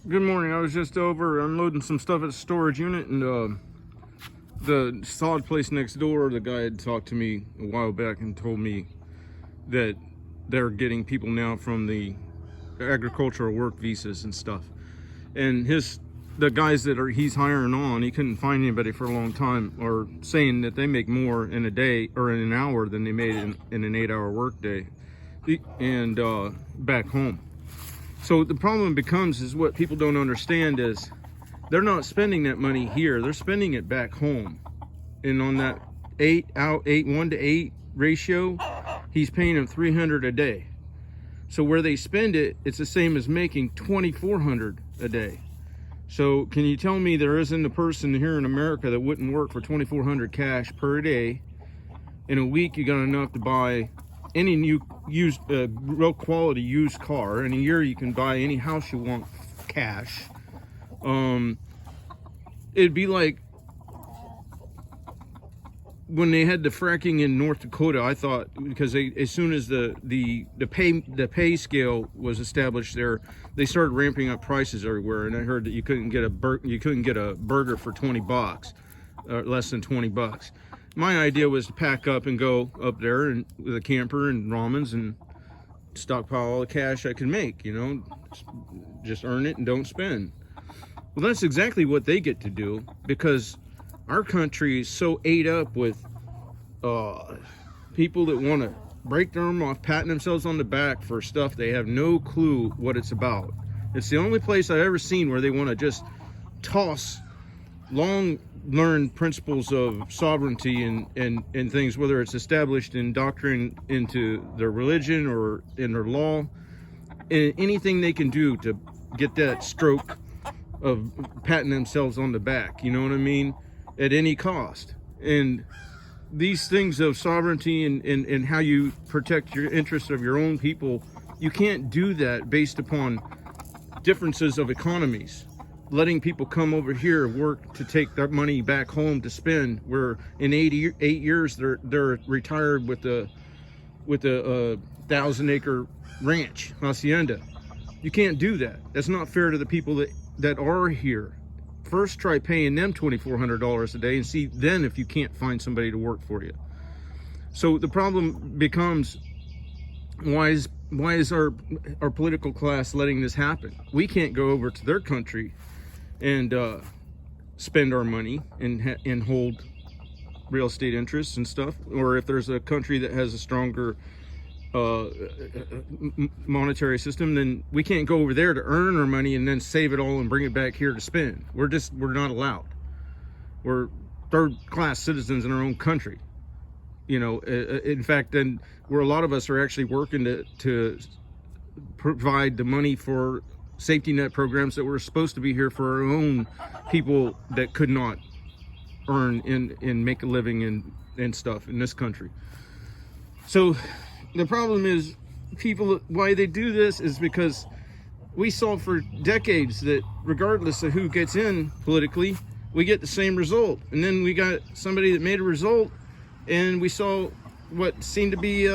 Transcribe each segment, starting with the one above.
Good morning. I was just over unloading some stuff at the storage unit, and the solid place next door, the guy had talked to me a while back and told me that they're getting people now from the agricultural work visas and stuff. And the guys that he's hiring on, he couldn't find anybody for a long time, are saying that they make more in a day or in an hour than they made in an 8-hour work day, and back home. So the problem becomes is what people don't understand is they're not spending that money here. They're spending it back home. And on that 1-to-8 ratio, he's paying them $300 a day. So where they spend it, it's the same as making $2,400 a day. So can you tell me there isn't a person here in America that wouldn't work for $2,400 cash per day? In a week, you got enough to buy any new used real quality used car. In a year you can buy any house you want cash. It'd be like when they had the fracking in North Dakota. I thought, because as soon as the pay scale was established there, they started ramping up prices everywhere, and I heard that you couldn't get a burger for $20, less than $20. My idea was to pack up and go up there and with a camper and ramens and stockpile all the cash I could make, just earn it and don't spend. Well, that's exactly what they get to do, because our country is so ate up with people that want to break their arm off, patting themselves on the back for stuff they have no clue what it's about. It's the only place I've ever seen where they want to just toss long learned principles of sovereignty and things, whether it's established in doctrine into their religion or in their law, and anything they can do to get that stroke of patting themselves on the back, you know what I mean, at any cost. And these things of sovereignty and how you protect your interests of your own people, you can't do that based upon differences of economies. Letting people come over here work to take their money back home to spend, where in 8 years they're retired with a 1,000-acre ranch hacienda. You can't do that. That's not fair to the people that are here. First, try paying them $2,400 a day and see then if you can't find somebody to work for you. So the problem becomes, why is our political class letting this happen? We can't go over to their country and spend our money and hold real estate interests and stuff. Or if there's a country that has a stronger monetary system, then we can't go over there to earn our money and then save it all and bring it back here to spend. We're not allowed. We're third-class citizens in our own country. In fact, then where a lot of us are actually working to provide the money for safety net programs that were supposed to be here for our own people that could not earn and make a living and stuff in this country. So the problem is, people, why they do this is because we saw for decades that regardless of who gets in politically, we get the same result. And then we got somebody that made a result, and we saw what seemed to be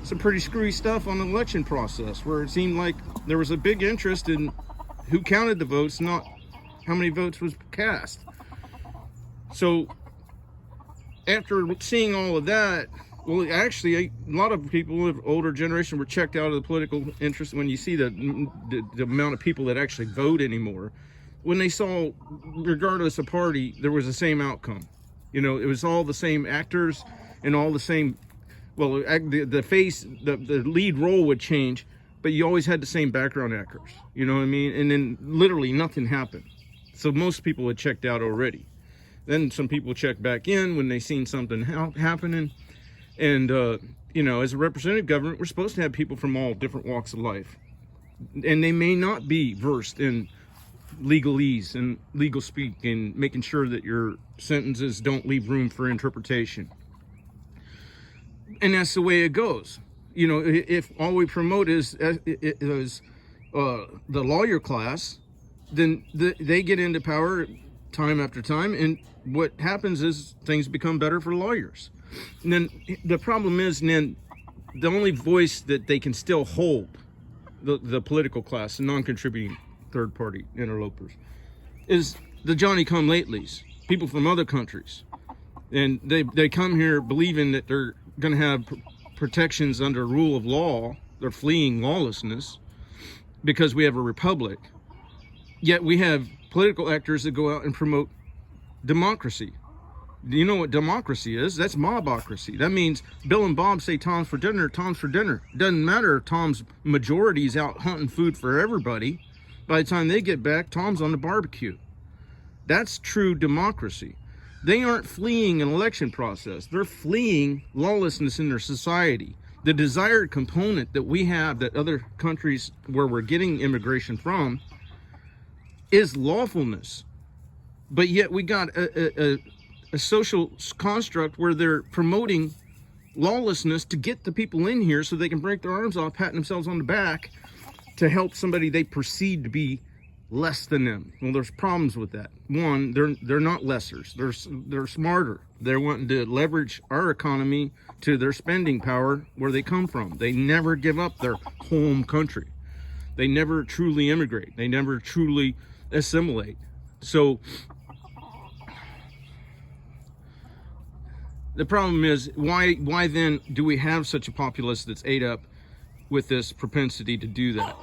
some pretty screwy stuff on the election process, where it seemed like there was a big interest in who counted the votes, not how many votes was cast. So after seeing all of that, well, actually, a lot of people of older generation were checked out of the political interest when you see the amount of people that actually vote anymore. When they saw, regardless of party, there was the same outcome. It was all the same actors and all the same. Well, the lead role would change, but you always had the same background actors. You know what I mean? And then literally nothing happened. So most people had checked out already. Then some people checked back in when they seen something happening. And, as a representative government, we're supposed to have people from all different walks of life. And they may not be versed in legalese and legal speak and making sure that your sentences don't leave room for interpretation. And that's the way it goes. If all we promote is the lawyer class, then they get into power time after time, and what happens is things become better for lawyers. And then the problem is, then the only voice that they can still hold, the political class, the non-contributing third-party interlopers, is the Johnny-come-latelys, people from other countries. And they come here believing that they're going to have protections under rule of law. They're fleeing lawlessness because we have a republic. Yet we have political actors that go out and promote democracy. Do you know what democracy is? That's mobocracy. That means Bill and Bob say Tom's for dinner, Tom's for dinner. Doesn't matter if Tom's majority is out hunting food for everybody. By the time they get back, Tom's on the barbecue. That's true democracy. They aren't fleeing an election process. They're fleeing lawlessness in their society. The desired component that we have that other countries where we're getting immigration from is lawfulness. But yet we got a social construct where they're promoting lawlessness to get the people in here so they can break their arms off, patting themselves on the back to help somebody they perceive to be less than them. Well, there's problems with that. One, they're not lessers. They're smarter. They're wanting to leverage our economy to their spending power where they come from. They never give up their home country. They never truly immigrate. They never truly assimilate. So the problem is, why then do we have such a populace that's ate up with this propensity to do that?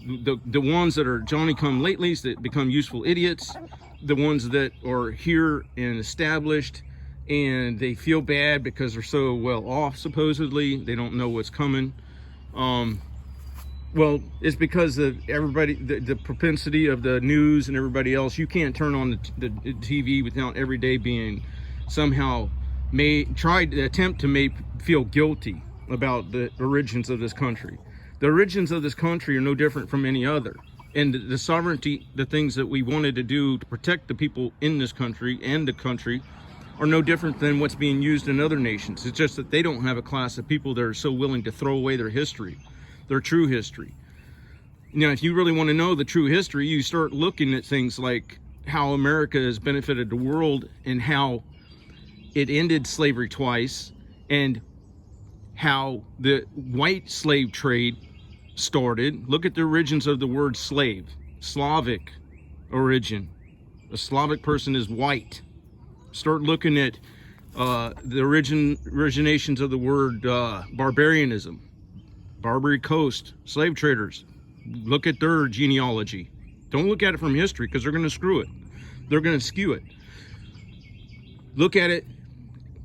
The ones that are Johnny-come-latelys that become useful idiots, the ones that are here and established and they feel bad because they're so well off, supposedly, they don't know what's coming. Well, it's because of everybody, the propensity of the news and everybody else. You can't turn on the TV without every day being somehow attempt to make feel guilty about the origins of this country. The origins of this country are no different from any other. And the sovereignty, the things that we wanted to do to protect the people in this country and the country are no different than what's being used in other nations. It's just that they don't have a class of people that are so willing to throw away their history, their true history. Now, if you really want to know the true history, you start looking at things like how America has benefited the world and how it ended slavery twice, and how the white slave trade started. Look at the origins of the word slave. Slavic origin. A Slavic person is white. Start looking at the originations of the word barbarianism. Barbary Coast, slave traders. Look at their genealogy. Don't look at it from history because they're going to screw it. They're going to skew it. Look at it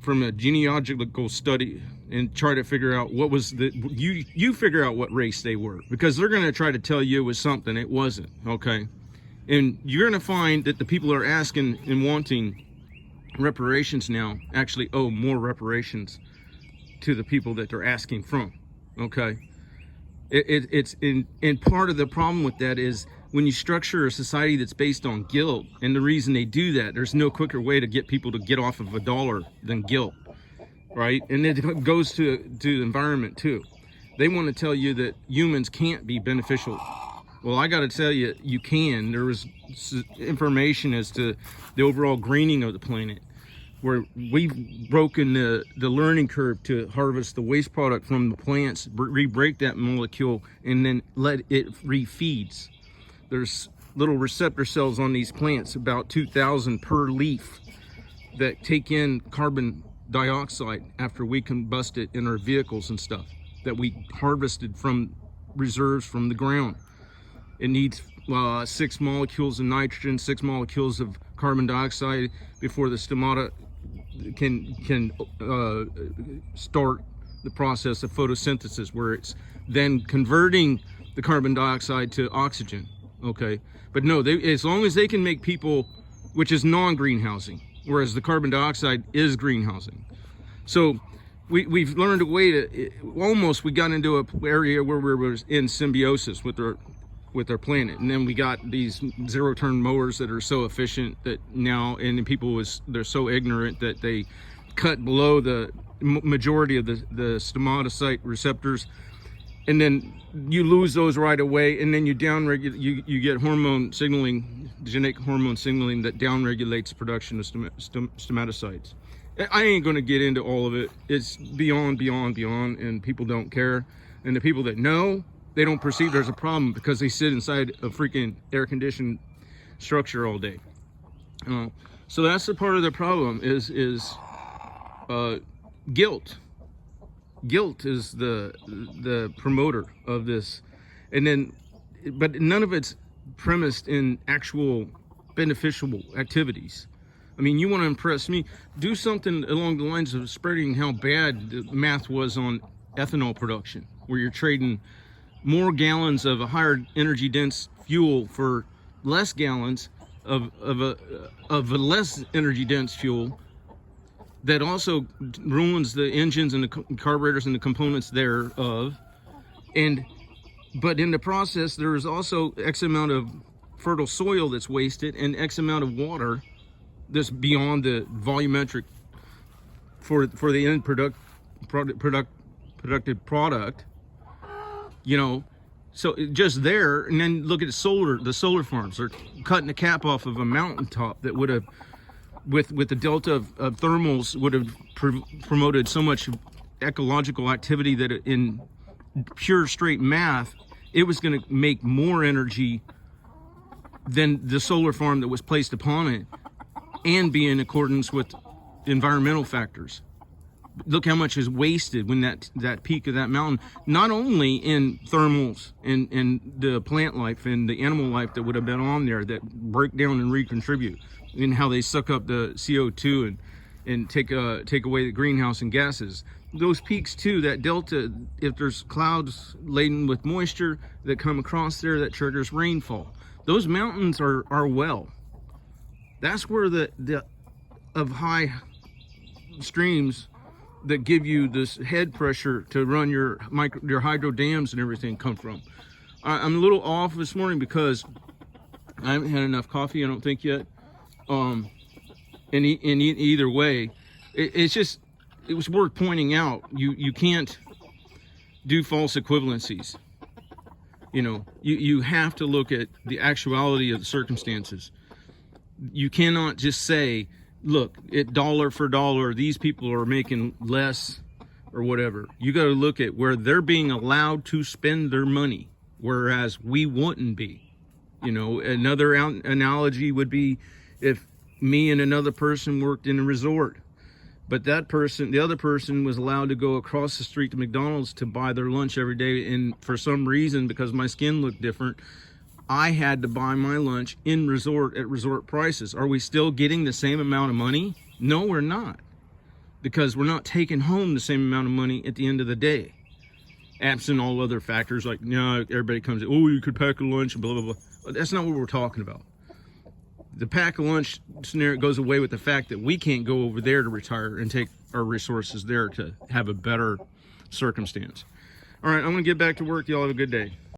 from a genealogical study and try to figure out what was you figure out what race they were, because they're going to try to tell you it was something it wasn't. Okay, and you're going to find that the people who are asking and wanting reparations now actually owe more reparations to the people that they're asking from. Okay, it's in part of the problem with that is when you structure a society that's based on guilt, and the reason they do that, there's no quicker way to get people to get off of a dollar than guilt, right? And it goes to the environment too. They want to tell you that humans can't be beneficial. Well, I got to tell you, you can. There was information as to the overall greening of the planet, where we've broken the learning curve to harvest the waste product from the plants, re-break that molecule, and then let it refeeds. There's little receptor cells on these plants, about 2,000 per leaf, that take in carbon dioxide after we combust it in our vehicles and stuff that we harvested from reserves from the ground. It needs 6 molecules of nitrogen, 6 molecules of carbon dioxide before the stomata can start the process of photosynthesis, where it's then converting the carbon dioxide to oxygen. Okay, but no, as long as they can make people, which is non-greenhousing, whereas the carbon dioxide is greenhousing. So we've learned a way to we got into an area where we were in symbiosis with our planet, and then we got these zero-turn mowers that are so efficient that now, and people they're so ignorant that they cut below the majority of the stomatocyte receptors, and then you lose those right away, and then you get hormone signaling, genetic hormone signaling that downregulates the production of stomatocytes. I ain't going to get into all of it. It's beyond, and people don't care. And the people that know they don't perceive there's a problem because they sit inside a freaking air-conditioned structure all day. So that's the part of the problem is guilt. Guilt is the promoter of this, and then, but none of it's premised in actual beneficial activities. I mean, you want to impress me, do something along the lines of spreading how bad the math was on ethanol production, where you're trading more gallons of a higher energy dense fuel for less gallons of a less energy dense fuel that also ruins the engines and the carburetors and the components thereof. But in the process, there is also X amount of fertile soil that's wasted and X amount of water that's beyond the volumetric for the end productive product, you know. So just there, and then look at the solar farms. They're cutting the cap off of a mountaintop that would have, with the delta of thermals, would have promoted so much ecological activity that in pure straight math, it was going to make more energy than the solar farm that was placed upon it, and be in accordance with environmental factors. Look how much is wasted when that peak of that mountain, not only in thermals and the plant life and the animal life that would have been on there that break down and recontribute, and how they suck up the CO2 and take away the greenhouse and gases. Those peaks too, that delta, if there's clouds laden with moisture that come across there, that triggers rainfall. Those mountains are well. That's where the high streams that give you this head pressure to run your hydro dams and everything come from. I'm a little off this morning because I haven't had enough coffee, I don't think yet. Either way, it was worth pointing out. You can't do false equivalencies. You know, you have to look at the actuality of the circumstances. You cannot just say, look, dollar for dollar, these people are making less or whatever. You got to look at where they're being allowed to spend their money, whereas we wouldn't be. You know, another analogy would be if me and another person worked in a resort, but the other person was allowed to go across the street to McDonald's to buy their lunch every day, and for some reason, because my skin looked different, I had to buy my lunch in resort at resort prices. Are we still getting the same amount of money? No, we're not, because we're not taking home the same amount of money at the end of the day. Absent all other factors like, everybody comes in, oh, you could pack a lunch, blah, blah, blah. That's not what we're talking about. The pack a lunch scenario goes away with the fact that we can't go over there to retire and take our resources there to have a better circumstance. All right, I'm going to get back to work. Y'all have a good day.